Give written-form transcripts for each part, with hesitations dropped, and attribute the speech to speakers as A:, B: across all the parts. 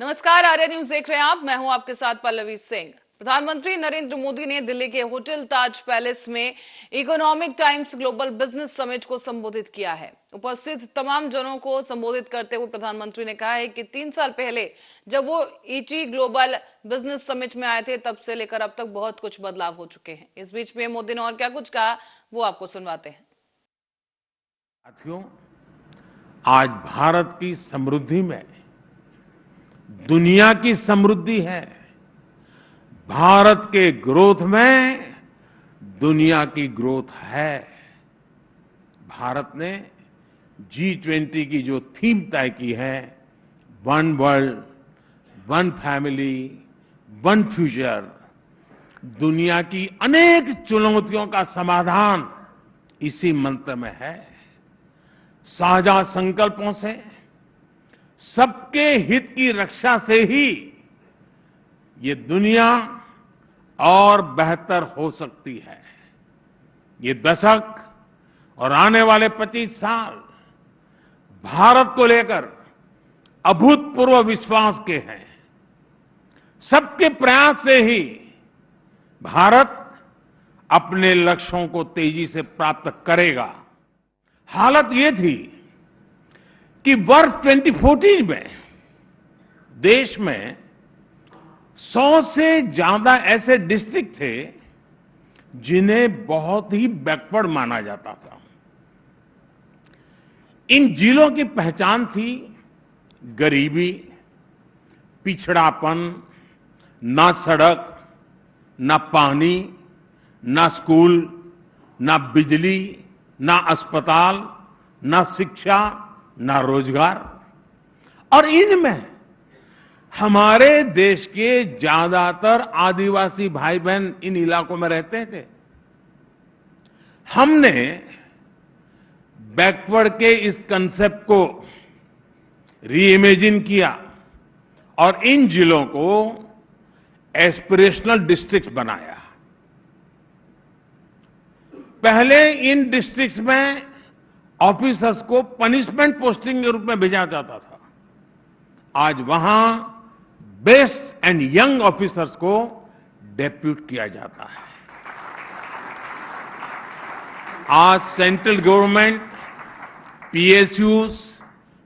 A: नमस्कार, आर्या न्यूज देख रहे हैं आप। मैं हूं आपके साथ पल्लवी सिंह। प्रधानमंत्री नरेंद्र मोदी ने दिल्ली के होटल ताज पैलेस में economic times global business summit को संबोधित किया है। उपस्थित तमाम जनों को संबोधित करते हुए प्रधानमंत्री ने कहा है कि 3 साल पहले जब वो ईटी ग्लोबल बिजनेस समिट में आए थे, तब से लेकर अब तक बहुत कुछ बदलाव हो चुके हैं। इस बीच में मोदी ने और क्या कुछ कहा, वो आपको सुनवाते हैं।
B: साथियों, आज भारत की समृद्धि में दुनिया की समृद्धि है। भारत के ग्रोथ में दुनिया की ग्रोथ है। भारत ने G20 की जो थीम तय की है, one world, one family, one future, दुनिया की अनेक चुनौतियों का समाधान इसी मंत्र में है। साझा संकल्पों से, सबके हित की रक्षा से ही ये दुनिया और बेहतर हो सकती है। ये दशक और आने वाले 25 साल भारत को लेकर अभूतपूर्व विश्वास के हैं। सबके प्रयास से ही भारत अपने लक्ष्यों को तेजी से प्राप्त करेगा। हालत ये थी कि वर्ष 2014 में देश में 100 से ज्यादा ऐसे डिस्ट्रिक्ट थे जिन्हें बहुत ही बैकवर्ड माना जाता था। इन जिलों की पहचान थी गरीबी, पिछड़ापन, ना सड़क, ना पानी, ना स्कूल, ना बिजली, ना अस्पताल, ना शिक्षा, ना रोजगार। और इनमें हमारे देश के ज्यादातर आदिवासी भाई बहन इन इलाकों में रहते थे। हमने बैकवर्ड के इस कंसेप्ट को रीइमेजिन किया और इन जिलों को एस्पिरेशनल डिस्ट्रिक्ट्स बनाया। पहले इन डिस्ट्रिक्ट्स में ऑफिसर्स को पनिशमेंट पोस्टिंग के रूप में भेजा जाता था। आज वहां बेस्ट एंड यंग ऑफिसर्स को डेप्यूट किया जाता है। आज central government, PSUs,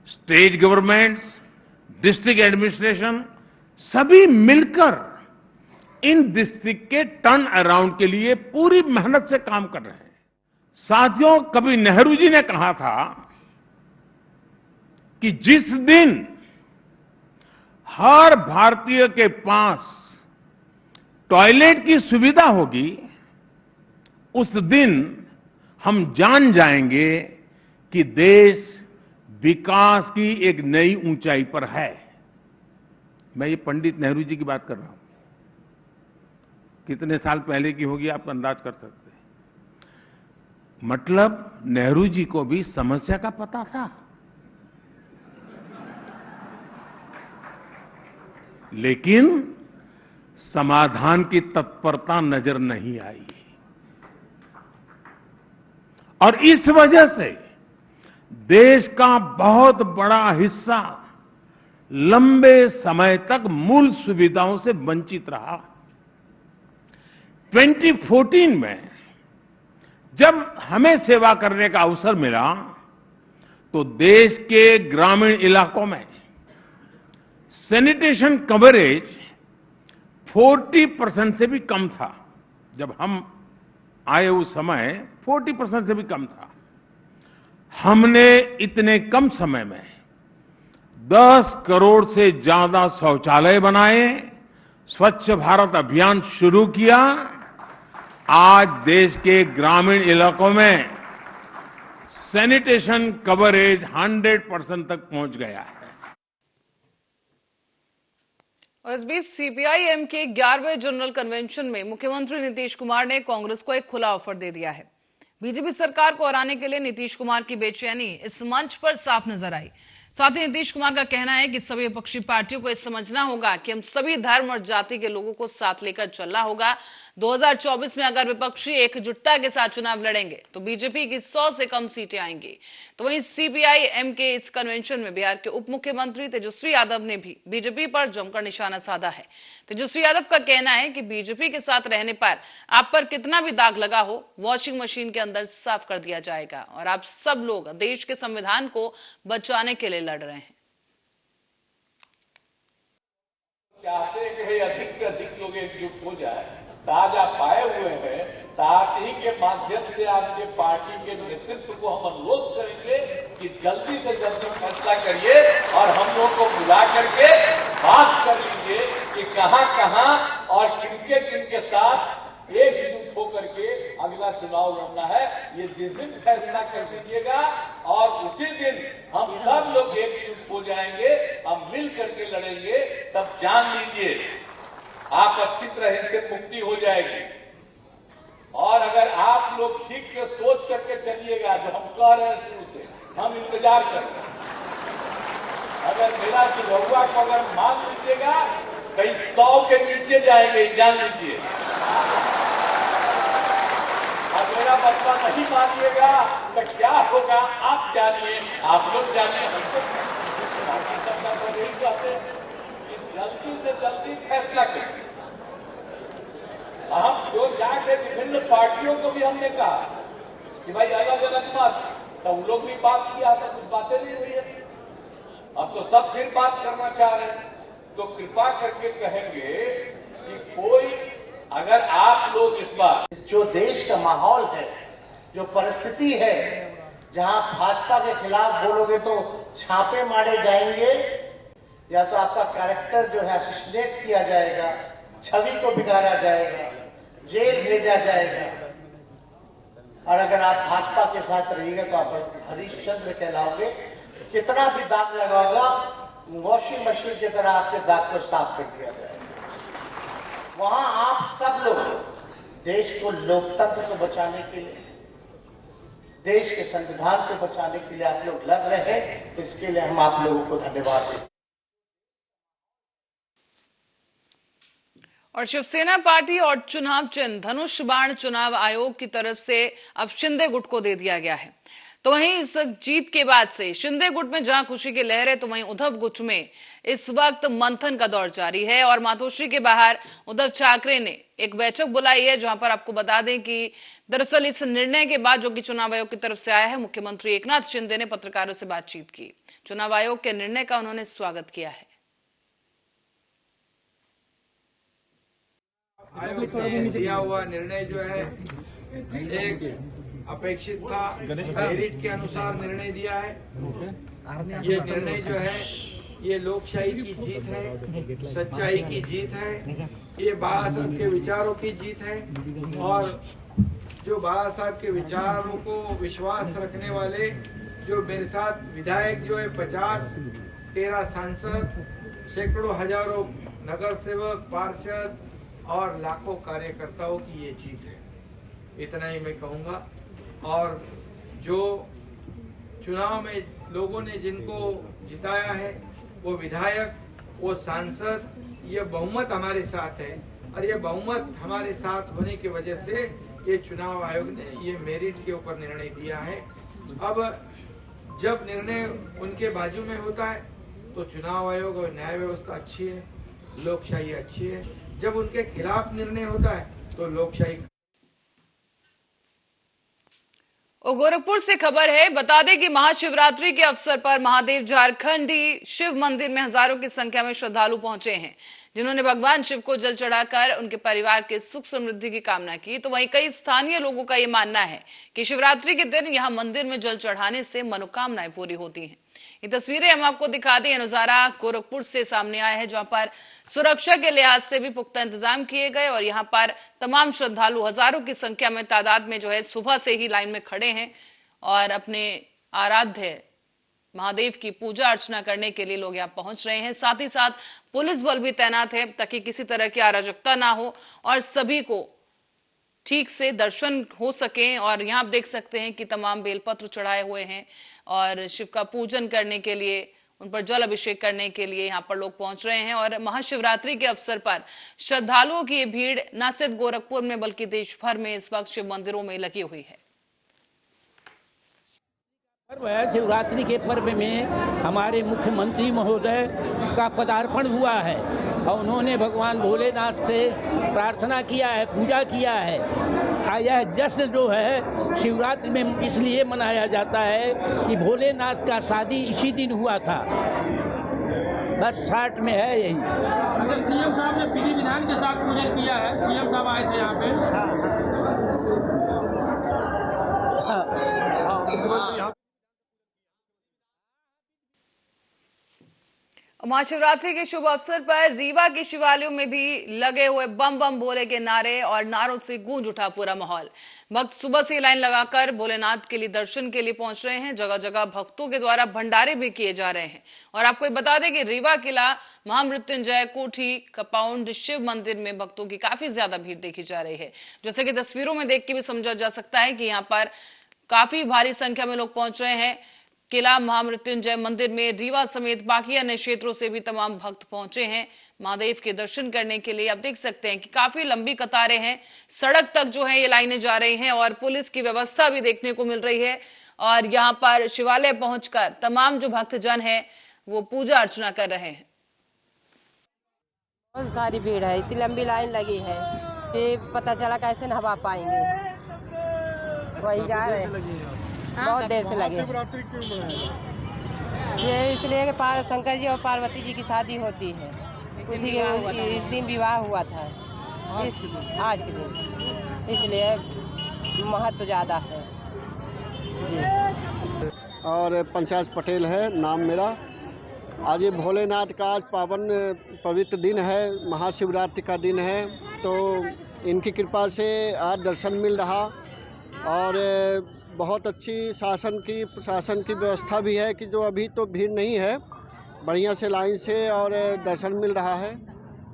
B: state governments, district administration सभी मिलकर इन डिस्ट्रिक्ट के टर्न अराउंड के लिए पूरी मेहनत से काम कर रहे हैं। साथियों, कभी नेहरू जी ने कहा था कि जिस दिन हर भारतीय के पास टॉयलेट की सुविधा होगी, उस दिन हम जान जाएंगे कि देश विकास की एक नई ऊंचाई पर है। मैं ये पंडित नेहरू जी की बात कर रहा हूं। कितने साल पहले की होगी आप अंदाज कर सकते हैं। मतलब नेहरू जी को भी समस्या का पता था, लेकिन समाधान की तत्परता नजर नहीं आई। और इस वजह से देश का बहुत बड़ा हिस्सा लंबे समय तक मूल सुविधाओं से वंचित रहा। 2014 में जब हमें सेवा करने का अवसर मिला, तो देश के ग्रामीण इलाकों में सैनिटेशन कवरेज 40% से भी कम था। जब हम आए उस समय 40% से भी कम था। हमने इतने कम समय में 10 करोड़ से ज्यादा शौचालय बनाए, स्वच्छ भारत अभियान शुरू किया। आज देश के ग्रामीण इलाकों में सैनिटेशन कवरेज 100% तक पहुंच गया है।
A: और इस बीच सीपीआई-एम के 11वें जनरल कन्वेंशन में मुख्यमंत्री नीतीश कुमार ने कांग्रेस को एक खुला ऑफर दे दिया है। बीजेपी सरकार को हराने के लिए नीतीश कुमार की बेचैनी इस मंच पर साफ नजर आई। साथ ही नीतीश कुमार का कहना है कि सभी विपक्षी पार्टियों को यह समझना होगा कि हम सभी धर्म और जाति के लोगों को साथ लेकर चलना होगा। 2024 में अगर विपक्षी एकजुटता के साथ चुनाव लड़ेंगे तो बीजेपी की 100 से कम सीटें आएंगी। तो वहीं सीपीआई एम के इस कन्वेंशन में बिहार के उप मुख्यमंत्री तेजस्वी यादव ने भी बीजेपी पर जमकर निशाना साधा है। तेजस्वी यादव का कहना है कि बीजेपी के साथ रहने पर आप पर कितना भी दाग लगा हो, वॉशिंग मशीन के अंदर साफ कर दिया जाएगा और आप सब लोग देश के संविधान को बचाने के लिए लड़ रहे हैं।
C: चाहते हैं कि अधिक से अधिक लोग एकजुट हो जाए। ताज आप पाए हुए हैं, ताज ही के माध्यम से आपके पार्टी के नेतृत्व को हम अनुरोध करेंगे कि जल्दी से जल्दी फैसला करिए और हम लोग को बुला करके बात कर लीजिए कि कहां कहां और किनके किनके साथ एकजुट होकर के अगला चुनाव लड़ना है। ये जिस दिन फैसला कर दीजिएगा और उसी दिन हम सब लोग एकजुट हो जाएंगे, हम मिल करके लड़ेंगे, तब जान लीजिए आप अच्छी तरह से मुक्ति हो जाएगी। और अगर आप लोग ठीक से सोच करके चलिएगा, जो हम कह रहे हैं शुरू से, हम इंतजार करें। अगर मेरा सुझाव को अगर मान लीजिएगा, कहीं 100 के नीचे जाएंगे, जान लीजिए। अब मेरा बच्चा नहीं मानिएगा तो क्या होगा आप जानिए, आप लोग जानिए। हमको बाकी सबका तो यही चाहते हैं कि जल्दी से जल्दी फैसला करें। हम जो जाके विभिन्न पार्टियों को भी हमने कहा कि भाई अलग अलग मत, तो उन लोग भी बात किया था, कुछ बातें नहीं हुई है। अब तो सब फिर बात करना चाह रहे हैं। तो कृपा करके कहेंगे कि कोई अगर आप लोग इस बार
D: जो देश का माहौल है, जो परिस्थिति है, जहां भाजपा के खिलाफ बोलोगे तो छापे मारे जाएंगे या तो आपका कैरेक्टर जो है असैसिनेट किया जाएगा, छवि को बिगाड़ा जाएगा, जेल भेजा जाएगा। और अगर आप भाजपा के साथ रहिएगा तो आप हरिश्चंद्र कहलाओगे। कितना भी दाग लगाओगा, वॉशिंग मशीन की तरह आपके दाग को साफ कर दिया जाएगा। वहां आप सब लोग देश को, लोकतंत्र को बचाने के लिए, देश के संविधान को बचाने के लिए आप लोग लड़ रहे हैं। इसके लिए हम आप लोगों को धन्यवाद देते हैं।
A: और शिवसेना पार्टी और चुनाव चिन्ह धनुष बाण चुनाव आयोग की तरफ से अब शिंदे गुट को दे दिया गया है। तो वहीं इस जीत के बाद से शिंदे गुट में जहां खुशी की लहर है, तो वहीं उद्धव गुट में इस वक्त मंथन का दौर जारी है। और मातोश्री के बाहर उद्धव ठाकरे ने एक बैठक बुलाई है, जहां पर आपको बता दें कि दरअसल इस निर्णय के बाद जो कि चुनाव आयोग की तरफ से आया है, मुख्यमंत्री एकनाथ शिंदे ने पत्रकारों से बातचीत की। चुनाव आयोग के निर्णय का उन्होंने स्वागत किया है।
E: आयोग ने दिया हुआ निर्णय जो है एक अपेक्षित था, मेरिट के अनुसार निर्णय दिया है। ये निर्णय जो है ये लोकशाही की जीत है, सच्चाई की जीत है, ये बाबा साहब के विचारों की जीत है। और जो बाबा साहब के विचारों को विश्वास रखने वाले जो मेरे साथ विधायक जो है 50-13 सांसद, सैकड़ों हजारों नगर सेवक, पार्षद और लाखों कार्यकर्ताओं की ये जीत है, इतना ही मैं कहूँगा। और जो चुनाव में लोगों ने जिनको जिताया है, वो विधायक, वो सांसद, ये बहुमत हमारे साथ है। और ये बहुमत हमारे साथ होने की वजह से ये चुनाव आयोग ने ये मेरिट के ऊपर निर्णय दिया है। अब जब निर्णय उनके बाजू में होता है तो चुनाव आयोग और न्याय व्यवस्था अच्छी है, लोकशाही अच्छी है। जब उनके खिलाफ निर्णय होता है तो लोकशाही।
A: और गोरखपुर से खबर है, बता दें कि महाशिवरात्रि के अवसर पर महादेव झारखंडी शिव मंदिर में हजारों की संख्या में श्रद्धालु पहुंचे हैं, जिन्होंने भगवान शिव को जल चढ़ाकर उनके परिवार के सुख समृद्धि की कामना की। तो वहीं कई स्थानीय लोगों का यह मानना है कि शिवरात्रि के दिन यहां मंदिर में जल चढ़ाने से मनोकामनाएं पूरी होती हैं। ये तस्वीरें हम आपको दिखा दें, नजारा गोरखपुर से सामने आया है, जहां पर सुरक्षा के लिहाज से भी पुख्ता इंतजाम किए गए और यहां पर तमाम श्रद्धालु हजारों की संख्या में तादाद में जो है सुबह से ही लाइन में खड़े हैं और अपने आराध्य महादेव की पूजा अर्चना करने के लिए लोग यहाँ पहुंच रहे हैं। साथ ही साथ पुलिस बल भी तैनात है ताकि किसी तरह की अराजकता ना हो और सभी को ठीक से दर्शन हो सके। और यहाँ आप देख सकते हैं कि तमाम बेलपत्र चढ़ाए हुए हैं और शिव का पूजन करने के लिए उन पर जल अभिषेक करने के लिए यहाँ पर लोग पहुंच रहे हैं। और महाशिवरात्रि के अवसर पर श्रद्धालुओं की ये भीड़ न सिर्फ गोरखपुर में बल्कि देश भर में इस वक्त शिव मंदिरों में लगी हुई है।
F: शिवरात्रि के पर्व में हमारे मुख्यमंत्री महोदय का पदार्पण हुआ है और उन्होंने भगवान भोलेनाथ से प्रार्थना किया है, पूजा किया है। यह जश्न जो है शिवरात्रि में इसलिए मनाया जाता है कि भोलेनाथ का शादी इसी दिन हुआ था। बस 60 में है यही।
G: अच्छा, सीएम साहब ने विधि विधान के साथ पूजन किया है। सीएम साहब आए थे यहाँ पे।
A: महाशिवरात्रि के शुभ अवसर पर रीवा के शिवालयों में भी लगे हुए बम बम भोले के नारे और नारों से गूंज उठा पूरा माहौल। भक्त सुबह से लाइन लगाकर भोलेनाथ के लिए दर्शन के लिए पहुंच रहे हैं। जगह जगह भक्तों के द्वारा भंडारे भी किए जा रहे हैं। और आपको बता दें कि रीवा किला, महामृत्युंजय कोठी, कंपाउंड शिव मंदिर में भक्तों की काफी ज्यादा भीड़ देखी जा रही है। जैसे कि तस्वीरों में देख के भी समझा जा सकता है कि यहाँ पर काफी भारी संख्या में लोग पहुंच रहे हैं। किला महामृत्युंजय मंदिर में रीवा समेत बाकी अन्य क्षेत्रों से भी तमाम भक्त पहुंचे हैं महादेव के दर्शन करने के लिए। आप देख सकते हैं कि काफी लंबी कतारें हैं, सड़क तक जो है ये लाइनें जा रही हैं और पुलिस की व्यवस्था भी देखने को मिल रही है। और यहाँ पर शिवालय पहुंचकर तमाम जो भक्तजन हैं वो पूजा अर्चना कर रहे हैं।
H: बहुत सारी भीड़ है, इतनी लंबी लाइन लगी है कि पता चला कैसे नहा पाएंगे। वही जा रहे हैं, बहुत देर से लगे। ये इसलिए कि शंकर जी और पार्वती जी की शादी होती है, उसी के इस दिन विवाह हुआ था, आज के दिन, इसलिए महत्व ज़्यादा है जी।
I: और पंचायत पटेल है नाम मेरा। आज ये भोलेनाथ का आज पावन पवित्र दिन है, महाशिवरात्रि का दिन है, तो इनकी कृपा से आज दर्शन मिल रहा। और बहुत अच्छी प्रशासन की व्यवस्था भी है कि जो अभी तो भीड़ नहीं है, बढ़िया से लाइन से और दर्शन मिल रहा है।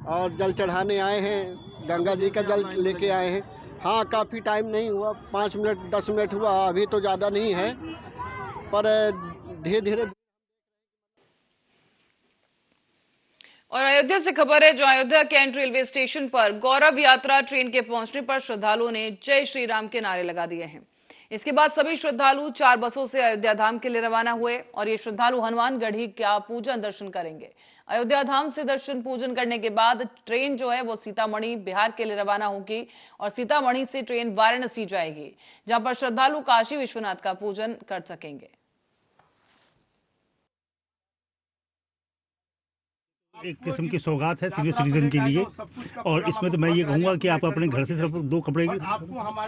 I: और जल चढ़ाने आए हैं, गंगा जी का जल लेके आए हैं। हाँ, काफ़ी टाइम नहीं हुआ, 5 मिनट 10 मिनट हुआ, अभी तो ज़्यादा नहीं है, पर धीरे धीरे।
A: और अयोध्या से खबर है, जो अयोध्या कैंट रेलवे स्टेशन पर गौरव यात्रा ट्रेन के पहुंचने पर श्रद्धालुओं ने जय श्री राम के नारे लगा दिए हैं। इसके बाद सभी श्रद्धालु 4 बसों से अयोध्या धाम के लिए रवाना हुए और ये श्रद्धालु हनुमानगढ़ी का पूजन दर्शन करेंगे। अयोध्या धाम से दर्शन पूजन करने के बाद ट्रेन जो है वो सीतामढ़ी बिहार के लिए रवाना होगी और सीतामढ़ी से ट्रेन वाराणसी जाएगी, जहां पर श्रद्धालु काशी विश्वनाथ का पूजन कर सकेंगे।
J: एक किस्म की सौगात है सीनियर सिटीजन के लिए। और इसमें तो मैं ये कहूँगा कि आप अपने घर से सिर्फ 2 कपड़े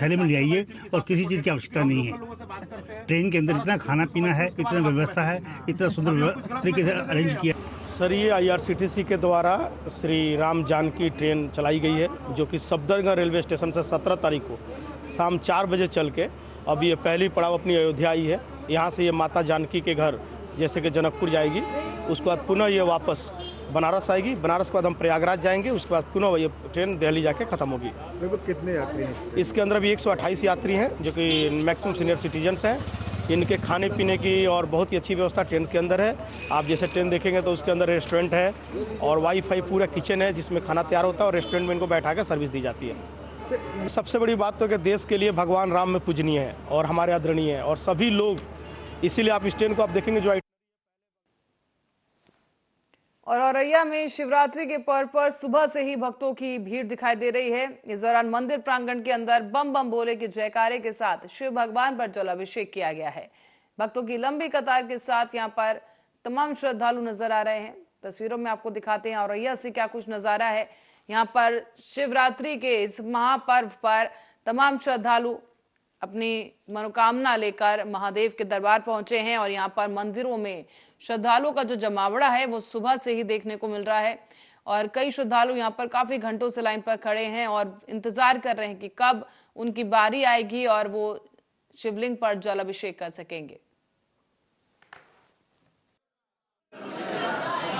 J: थैले में ले आइए और किसी चीज़ की आवश्यकता नहीं है। ट्रेन के अंदर इतना खाना पीना है, इतना व्यवस्था है, इतना सुंदर तरीके से अरेंज किया।
K: सर, ये IRCTC के द्वारा श्री राम जानकी ट्रेन चलाई गई है, जो कि सफदरजंग रेलवे स्टेशन से 17 तारीख को शाम 4 बजे चल के अब ये पहली पड़ाव अपनी अयोध्या आई है। यहाँ से ये माता जानकी के घर जैसे कि जनकपुर जाएगी, उसके बाद पुनः ये वापस बनारस आएगी, बनारस के बाद हम प्रयागराज जाएंगे, उसके बाद पुनः ये ट्रेन दिल्ली जाके खत्म होगी।
L: कितने यात्री हैं
K: इसके अंदर अभी 128 यात्री हैं, जो कि मैक्सिमम सीनियर सिटीजन्स हैं। इनके खाने पीने की और बहुत ही अच्छी व्यवस्था ट्रेन के अंदर है। आप जैसे ट्रेन देखेंगे तो उसके अंदर रेस्टोरेंट है और वाईफाई पूरा किचन है जिसमें खाना तैयार होता है और रेस्टोरेंट में इनको बैठा कर सर्विस दी जाती है। सबसे बड़ी बात तो कि देश के लिए भगवान राम में पूजनीय है और हमारे आदरणीय है और सभी लोग, इसीलिए आप इस ट्रेन को आप देखेंगे जो।
A: और औरैया में शिवरात्रि के पर्व पर सुबह से ही भक्तों की भीड़ दिखाई दे रही है। इस दौरान मंदिर प्रांगण के अंदर बम बम भोले के जयकारे के साथ शिव भगवान पर जलाभिषेक किया गया है। भक्तों की लंबी कतार के साथ यहां पर तमाम श्रद्धालु नजर आ रहे हैं। तस्वीरों में आपको दिखाते हैं औरैया से क्या कुछ नजारा है। यहाँ पर शिवरात्रि के इस महापर्व पर तमाम श्रद्धालु अपनी मनोकामना लेकर महादेव के दरबार पहुंचे हैं और यहाँ पर मंदिरों में श्रद्धालुओं का जो जमावड़ा है वो सुबह से ही देखने को मिल रहा है। और कई श्रद्धालु यहाँ पर काफी घंटों से लाइन पर खड़े हैं और इंतजार कर रहे हैं कि कब उनकी बारी आएगी और वो शिवलिंग पर जलाभिषेक कर सकेंगे।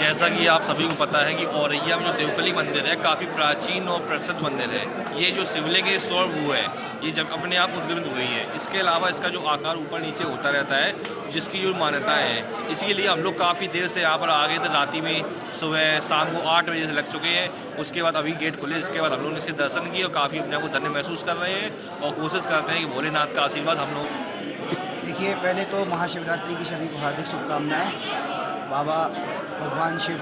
M: जैसा कि आप सभी को पता है कि औरैया में जो देवकली मंदिर है काफ़ी प्राचीन और प्रसिद्ध मंदिर है। ये जो शिवलिंग है स्वयंभू है, ये जब अपने आप उद्गमित हुई है। इसके अलावा इसका जो आकार ऊपर नीचे होता रहता है, जिसकी जो मान्यताएं हैं, इसीलिए हम लोग काफ़ी देर से यहाँ पर आ गए थे। रात में सुबह शाम को 8 बजे से लग चुके हैं। उसके बाद अभी गेट खुले, इसके बाद हम लोगों ने इसके दर्शन किए और काफ़ी अपने आप को धन्य महसूस कर रहे हैं और कोशिश करते हैं कि भोलेनाथ का आशीर्वाद हम लोग।
N: देखिए, पहले तो महाशिवरात्रि की सभी को हार्दिक शुभकामनाएं। बाबा भगवान शिव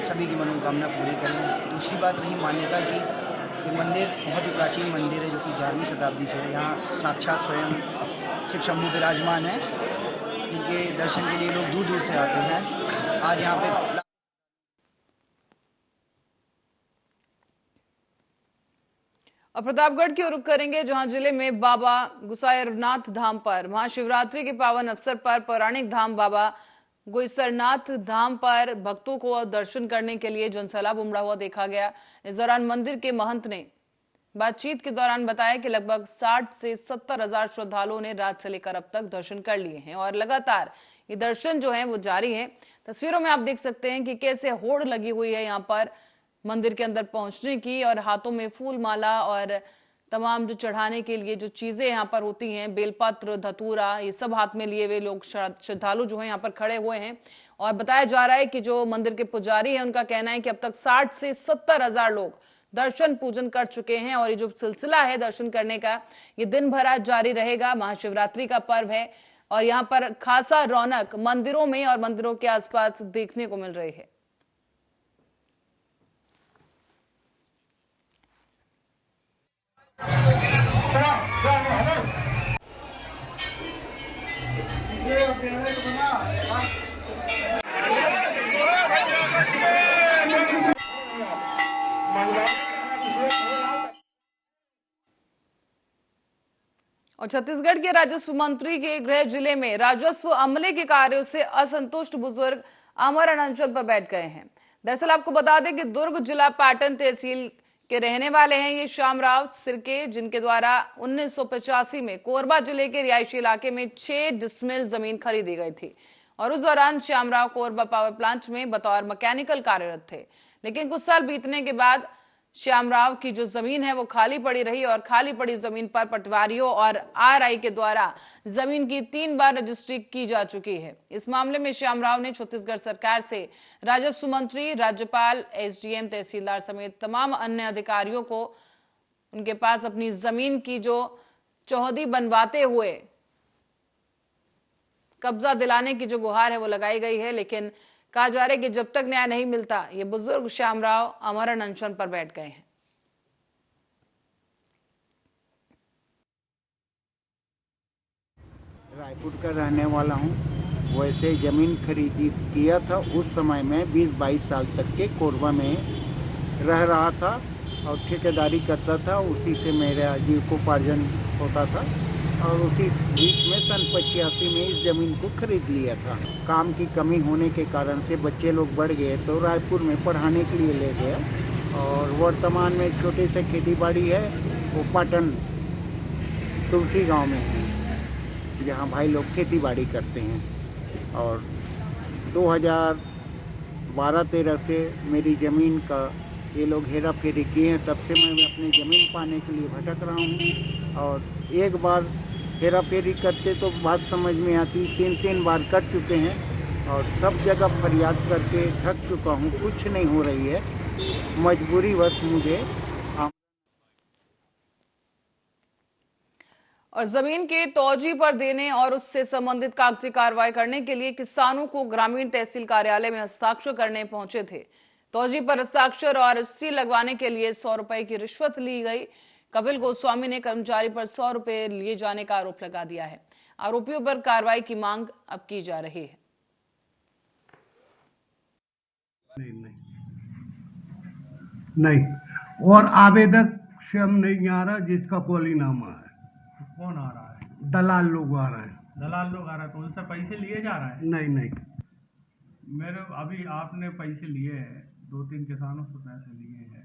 N: सभी की मनोकामना पूरी करें। दूसरी बात रही मान्यता की, ये मंदिर बहुत ही प्राचीन मंदिर है जो कि 11वीं शताब्दी से है। यहाँ साक्षात स्वयं शिव शंभू विराजमान है, जिनके दर्शन के लिए लोग दूर दूर से आते हैं। आज यहाँ पे
A: और प्रतापगढ़ की ओर रुख करेंगे, जहां जिले में बाबा गुसाईरनाथ धाम पर महाशिवरात्रि के पावन अवसर पर पौराणिक धाम बाबा गुसाईरनाथ धाम पर भक्तों को दर्शन करने के लिए जनसैलाब उमड़ा हुआ देखा गया। इस दौरान मंदिर के महंत ने बातचीत के दौरान बताया कि लगभग 60 से 70 हजार श्रद्धालुओं ने रात से लेकर अब तक दर्शन कर लिए हैं और लगातार ये दर्शन जो है वो जारी है। तस्वीरों में आप देख सकते हैं कि कैसे होड़ लगी हुई है यहाँ पर मंदिर के अंदर पहुंचने की, और हाथों में फूल माला और तमाम जो चढ़ाने के लिए जो चीजें यहाँ पर होती हैं, बेलपत्र, धतूरा, ये सब हाथ में लिए हुए लोग श्रद्धालु जो है यहाँ पर खड़े हुए हैं। और बताया जा रहा है कि जो मंदिर के पुजारी हैं उनका कहना है कि अब तक 60 से 70 हजार लोग दर्शन पूजन कर चुके हैं और ये जो सिलसिला है दर्शन करने का, ये दिन भर आज जारी रहेगा। महाशिवरात्रि का पर्व है और यहाँ पर खासा रौनक मंदिरों में और मंदिरों के आसपास देखने को मिल रही है। और छत्तीसगढ़ के राजस्व मंत्री के गृह जिले में राजस्व अमले के कार्यों से असंतुष्ट बुजुर्ग आमरण अनशन पर बैठ गए हैं। दरअसल आपको बता दें कि दुर्ग जिला पाटन तहसील के रहने वाले हैं ये श्यामराव सिरके, जिनके द्वारा 1985 में कोरबा जिले के रिहायशी इलाके में 6 डिसमिल जमीन खरीदी गई थी और उस दौरान श्यामराव कोरबा पावर प्लांट में बतौर मैकेनिकल कार्यरत थे। लेकिन कुछ साल बीतने के बाद श्यामराव की जो जमीन है वो खाली पड़ी रही और खाली पड़ी जमीन पर पटवारियों और आरआई के द्वारा जमीन की 3 बार रजिस्ट्री की जा चुकी है। इस मामले में श्यामराव ने छत्तीसगढ़ सरकार से राजस्व मंत्री, राज्यपाल, एसडीएम, तहसीलदार समेत तमाम अन्य अधिकारियों को उनके पास अपनी जमीन की जो चौहदी बनवाते हुए कब्जा दिलाने की जो गुहार है वो लगाई गई है। लेकिन कहा जा रहा है कि जब तक न्याय नहीं मिलता ये बुजुर्ग श्यामराव आमरण अनशन पर बैठ गए हैं।
O: रायपुर का रहने वाला हूँ। वैसे ज़मीन खरीदी किया था उस समय में 20-22 साल तक के कोरबा में रह रहा था और ठेकेदारी करता था। उसी से मेरा जीविकोपार्जन होता था और उसी बीच में सन 85 में इस ज़मीन को खरीद लिया था। काम की कमी होने के कारण से बच्चे लोग बढ़ गए तो रायपुर में पढ़ाने के लिए ले गया और वर्तमान में छोटे से खेती बाड़ी है, वो पाटन तुलसी गांव में है, जहां भाई लोग खेती बाड़ी करते हैं। और 2012-13 से मेरी ज़मीन का ये लोग हेरा फेरी किए हैं, तब से मैं अपनी ज़मीन पाने के लिए भटक रहा हूँ। और एक बार हेरा फेरी करते तो बात समझ में आती, 3 बार कर चुके हैं और सब जगह फरियाद करके थक चुका हूँ, कुछ नहीं हो रही है। मजबूरी वश मुझे
A: और जमीन के तौजी पर देने और उससे संबंधित कागजी कार्रवाई करने के लिए किसानों को ग्रामीण तहसील कार्यालय में हस्ताक्षर करने पहुंचे थे। तौजी पर हस्ताक्षर और सील लगवाने के लिए 100 रुपए की रिश्वत ली गई। कपिल गोस्वामी ने कर्मचारी पर 100 रुपए लिए जाने का आरोप लगा दिया है। आरोपियों पर कार्रवाई की मांग अब की जा रही है।
P: नहीं, और आवेदक स्वयं नहीं आ रहा जिसका पॉलीनामा है।
Q: कौन आ रहा है?
P: दलाल लोग आ रहे हैं।
Q: दलाल लोग आ रहे हैं तो उनसे पैसे लिए जा रहे हैं?
P: नहीं,
Q: मेरे अभी आपने पैसे लिए हैं, 2-3 किसानों से पैसे लिए हैं,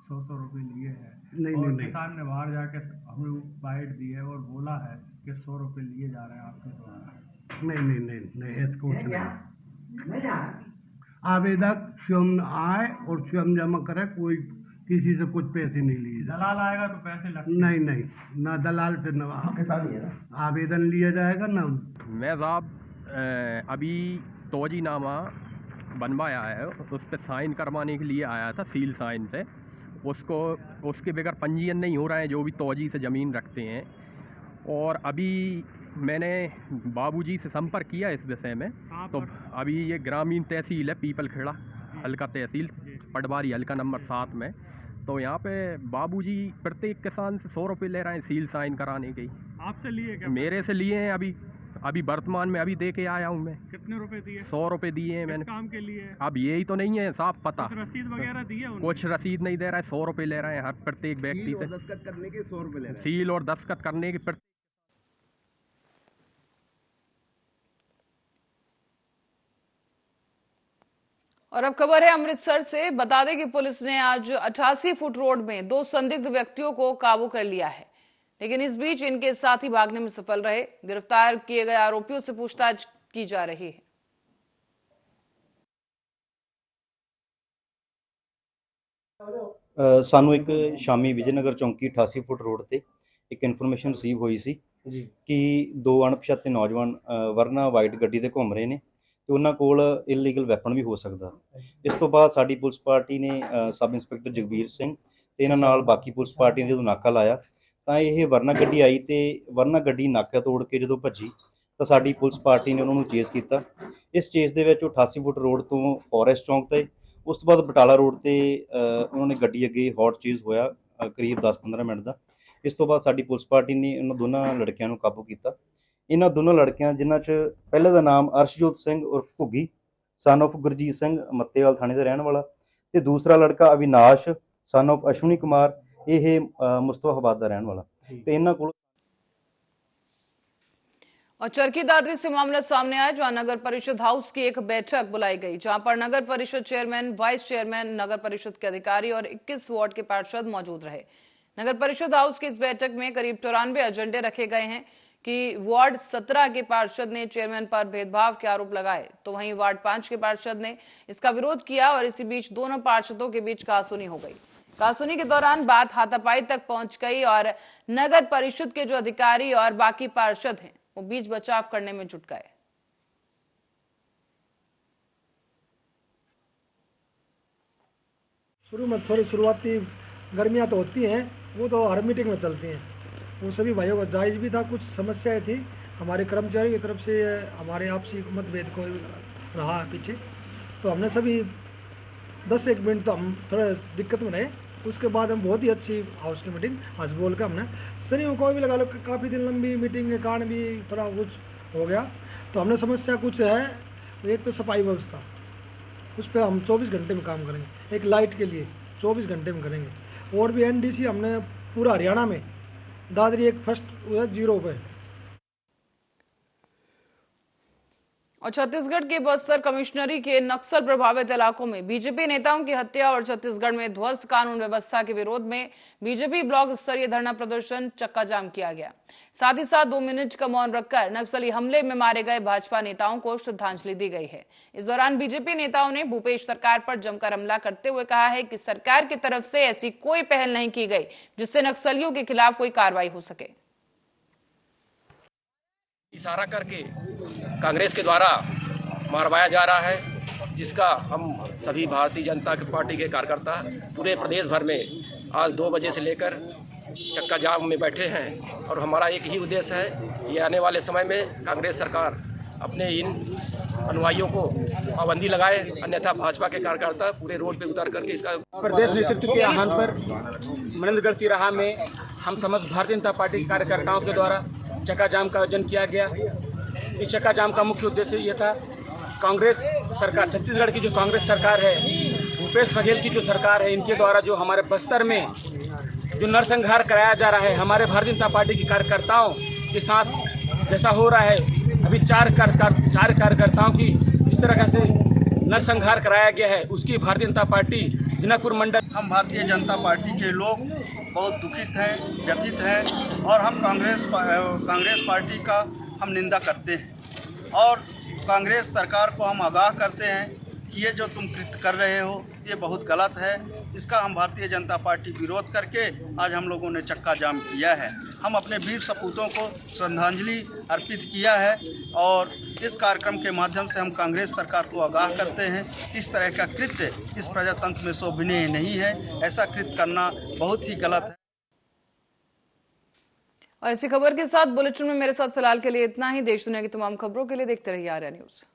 Q: 100 रुपए लिए हैं।
P: नहीं।
Q: किसान ने बाहर जाके हमें बाइट दी है और बोला है कि 100 रुपए लिए जा रहे हैं आपके द्वारा।
P: नहीं, ऐसा कुछ नहीं। आवेदक स्वयं आए और स्वयं जमा करे, कोई किसी से कुछ पैसे नहीं लिए।
Q: दलाल आएगा तो पैसे लगते?
P: नहीं नहीं, ना दलाल से ना आवेदन लिया जाएगा ना।
R: मैं साहब अभी तोजीनामा बनवाया है, उस पर साइन करवाने के लिए आया था, सील साइन से। उसके बगैर पंजीयन नहीं हो रहा है जो भी तोजी से ज़मीन रखते हैं। और अभी मैंने बाबूजी से संपर्क किया इस विषय में, तो अभी ये ग्रामीण तहसील है पीपल खेड़ा, हल्का तहसील, पटवारी हल्का नंबर 7 में। तो यहाँ पे बाबूजी प्रत्येक किसान से 100 रुपये ले रहे हैं सील साइन कराने के।
Q: आपसे लिए क्या?
R: मेरे से लिए हैं, अभी वर्तमान में अभी दे के आया हूँ मैं।
Q: कितने रुपए दिए?
R: 100 रुपये दिए हैं मैंने।
Q: काम के लिए?
R: अब यही तो नहीं है साफ पता।
Q: कुछ रसीद वगैरह दी है उन्होंने?
R: कुछ रसीद नहीं दे रहा है, 100 रुपये ले रहे हैं हर प्रत्येक व्यक्ति से।
L: दस्तखत करने के 100 रुपये ले रहे हैं।
R: सील और दस्तखत करने के
A: और अब खबर है अमृतसर से। बता दें कि पुलिस ने आज 88 फुट रोड में 2 संदिग्ध व्यक्तियों को काबू कर लिया है, लेकिन इस बीच इनके साथी भागने में सफल रहे। गिरफ्तार किए गए आरोपियों से पूछताछ की जा रही है।
S: ਸਾਨੂੰ ਇੱਕ ਸ਼ਾਮੀ ਵਿਜੇਨਗਰ ਚੌਂਕੀ 88 ਫੁੱਟ ਰੋਡ ਤੇ ਇੱਕ ਇਨਫੋਰਮੇਸ਼ਨ ਰਿਸੀਵ ਹੋਈ ਸੀ ਕਿ 2 ਅਣਪਛਾਤੇ ਨੌਜਵਾਨ ਵਰਨਾ ਵਾਈਟ ਗੱਡੀ ਤੇ ਘੁੰਮ ਰਹੇ ਨੇ ਤੇ ਉਹਨਾਂ ਕੋਲ ਇਲੀਗਲ ਵੈਪਨ ਵੀ ਹੋ ਸਕਦਾ। ਇਸ ਤੋਂ ਬਾਅਦ ਸਾਡੀ ਪੁਲਿਸ ਪਾਰਟੀ ਨੇ ਸਬ ਇੰਸਪੈਕਟਰ ਜਗਵੀਰ ਸਿੰਘ ਤੇ ਇਹਨਾਂ ਨਾਲ ਬਾਕੀ ਪੁਲਿਸ ਪਾਰਟੀ ਨੇ ਜਦੋਂ ਨਾਕਾ ਲਾਇਆ ਤਾਂ ਇਹ ਵਰਨਾ ਗੱਡੀ ਆਈ ਤੇ ਵਰਨਾ ਗੱਡੀ ਨਾਕਾ ਤੋੜ ਕੇ ਜਦੋਂ ਭੱਜੀ ਤਾਂ ਸਾਡੀ ਪੁਲਿਸ ਪਾਰਟੀ ਨੇ ਉਹਨਾਂ ਨੂੰ ਚੇਸ ਕੀਤਾ। ਇਸ ਚੇਸ ਦੇ ਵਿੱਚ 88 ਫੁੱਟ ਰੋਡ ਤੋਂ ਫੋਰੈਸਟ ਚੌਂਕ ਤੇ ਉਸ ਤੋਂ ਬਾਅਦ ਬਟਾਲਾ ਰੋਡ ਤੇ ਉਹਨਾਂ ਨੇ ਗੱਡੀ ਅੱਗੇ ਹੌਟ ਚੇਸ ਹੋਇਆ ਕਰੀਬ 10-15 ਮਿੰਟ ਦਾ। ਇਸ ਤੋਂ ਬਾਅਦ ਸਾਡੀ ਪੁਲਿਸ ਪਾਰਟੀ ਨੇ ਇਹਨਾਂ ਦੋਨਾਂ ਲੜਕਿਆਂ ਨੂੰ ਕਾਬੂ ਕੀਤਾ। ਇਹਨਾਂ ਦੋਨੋਂ ਲੜਕਿਆਂ ਜਿਨ੍ਹਾਂ 'ਚ ਪਹਿਲੇ ਦਾ ਨਾਮ ਅਰਸ਼ਜੋਤ ਸਿੰਘ ਉਰਫ ਘੁੱਗੀ ਸਨ ਆਫ ਗੁਰਜੀਤ ਸਿੰਘ ਮੱਤੇਵਾਲ ਥਾਣੇ ਦਾ ਰਹਿਣ ਵਾਲਾ ਤੇ ਦੂਸਰਾ ਲੜਕਾ ਅਵਿਨਾਸ਼ ਸਨ ਆਫ ਅਸ਼ਵਨੀ ਕੁਮਾਰ ਇਹ ਮੁਸਤਫਾਬਾਦ ਦਾ ਰਹਿਣ ਵਾਲਾ ਤੇ ਇਹਨਾਂ ਕੋਲ।
A: और चरखी दादरी से मामला सामने आया, जहां नगर परिषद हाउस की एक बैठक बुलाई गई, जहां पर नगर परिषद चेयरमैन, वाइस चेयरमैन, नगर परिषद के अधिकारी और 21 वार्ड के पार्षद मौजूद रहे। नगर परिषद हाउस की इस बैठक में करीब 94 एजेंडे रखे गए हैं कि वार्ड 17 के पार्षद ने चेयरमैन पर भेदभाव के आरोप लगाए, तो वहीं वार्ड 5 के पार्षद ने इसका विरोध किया और इसी बीच दोनों पार्षदों के बीच कहासुनी हो गई। कहासुनी के दौरान बात हाथापाई तक पहुंच गई और नगर परिषद के जो अधिकारी और बाकी पार्षद हैं वो बीच बचाव करने में जुट गए।
T: शुरू में थोड़ी शुरुआती गर्मियां तो होती हैं, वो तो हर मीटिंग में चलती हैं, वो सभी भाइयों का जायज़ भी था। कुछ समस्याएं थी हमारे कर्मचारियों की तरफ से, हमारे आपसी मतभेद को रहा पीछे, तो हमने सभी 10-1 मिनट तो हम थोड़े दिक्कत में रहे। उसके बाद हम बहुत ही अच्छी हाउस की मीटिंग आज बोल के हमने सनी कोई भी लगा लो, काफ़ी दिन लंबी मीटिंग के कारण भी थोड़ा कुछ हो गया। तो हमने समस्या कुछ है, एक तो सफाई व्यवस्था, उस पर हम 24 घंटे में काम करेंगे, एक लाइट के लिए 24 घंटे में करेंगे। और भी NDC हमने पूरा हरियाणा में दादरी एक फर्स्ट 0 पे।
A: और छत्तीसगढ़ के बस्तर कमिश्नरी के नक्सल प्रभावित इलाकों में बीजेपी नेताओं की हत्या और छत्तीसगढ़ में ध्वस्त कानून व्यवस्था के विरोध में बीजेपी ब्लॉक स्तरीय धरना प्रदर्शन चक्का जाम किया गया। साथ ही साथ 2 मिनट का मौन रखकर नक्सली हमले में मारे गए भाजपा नेताओं को श्रद्धांजलि दी गई है। इस दौरान बीजेपी नेताओं ने भूपेश सरकार पर जमकर हमला करते हुए कहा है कि सरकार की तरफ से ऐसी कोई पहल नहीं की गई जिससे नक्सलियों के खिलाफ कोई कार्रवाई हो सके।
U: इशारा करके कांग्रेस के द्वारा मारवाया जा रहा है, जिसका हम सभी भारतीय जनता पार्टी के कार्यकर्ता पूरे प्रदेश भर में आज 2 बजे से लेकर चक्का जाम में बैठे हैं। और हमारा एक ही उद्देश्य है, ये आने वाले समय में कांग्रेस सरकार अपने इन अनुयायियों को पाबंदी लगाए, अन्यथा भाजपा के कार्यकर्ता पूरे रोड पे उतर करके इसका।
G: प्रदेश नेतृत्व के आह्वान पर मनेंद्रगढ़ तिराहा में हम समस्त भारतीय जनता पार्टी के कार्यकर्ताओं के द्वारा चक्का जाम का आयोजन किया गया। इस चक्का जाम का मुख्य उद्देश्य ये था, कांग्रेस सरकार, छत्तीसगढ़ की जो कांग्रेस सरकार है, भूपेश बघेल की जो सरकार है, इनके द्वारा जो हमारे बस्तर में जो नरसंहार कराया जा रहा है हमारे भारतीय जनता पार्टी के कार्यकर्ताओं के साथ जैसा हो रहा है, अभी 4 कार्यकर्ताओं की इस तरह से नरसंहार कराया गया है, उसकी भारतीय जनता पार्टी जनकपुर मंडल।
V: हम भारतीय जनता पार्टी के लोग बहुत दुखित हैं, व्यथित हैं और हम कांग्रेस पार्टी का हम निंदा करते हैं और कांग्रेस सरकार को हम आगाह करते हैं कि ये जो तुम कृत्य कर रहे हो ये बहुत गलत है। इसका हम भारतीय जनता पार्टी विरोध करके आज हम लोगों ने चक्का जाम किया है। हम अपने वीर सपूतों को श्रद्धांजलि अर्पित किया है और इस कार्यक्रम के माध्यम से हम कांग्रेस सरकार को आगाह करते हैं कि इस तरह का कृत्य इस प्रजातंत्र में शोभनीय नहीं है। ऐसा कृत्य करना बहुत ही गलत है।
A: और इसी खबर के साथ बुलेटिन में मेरे साथ फिलहाल के लिए इतना ही। देश दुनिया की तमाम खबरों के लिए देखते रहिए आर्या न्यूज।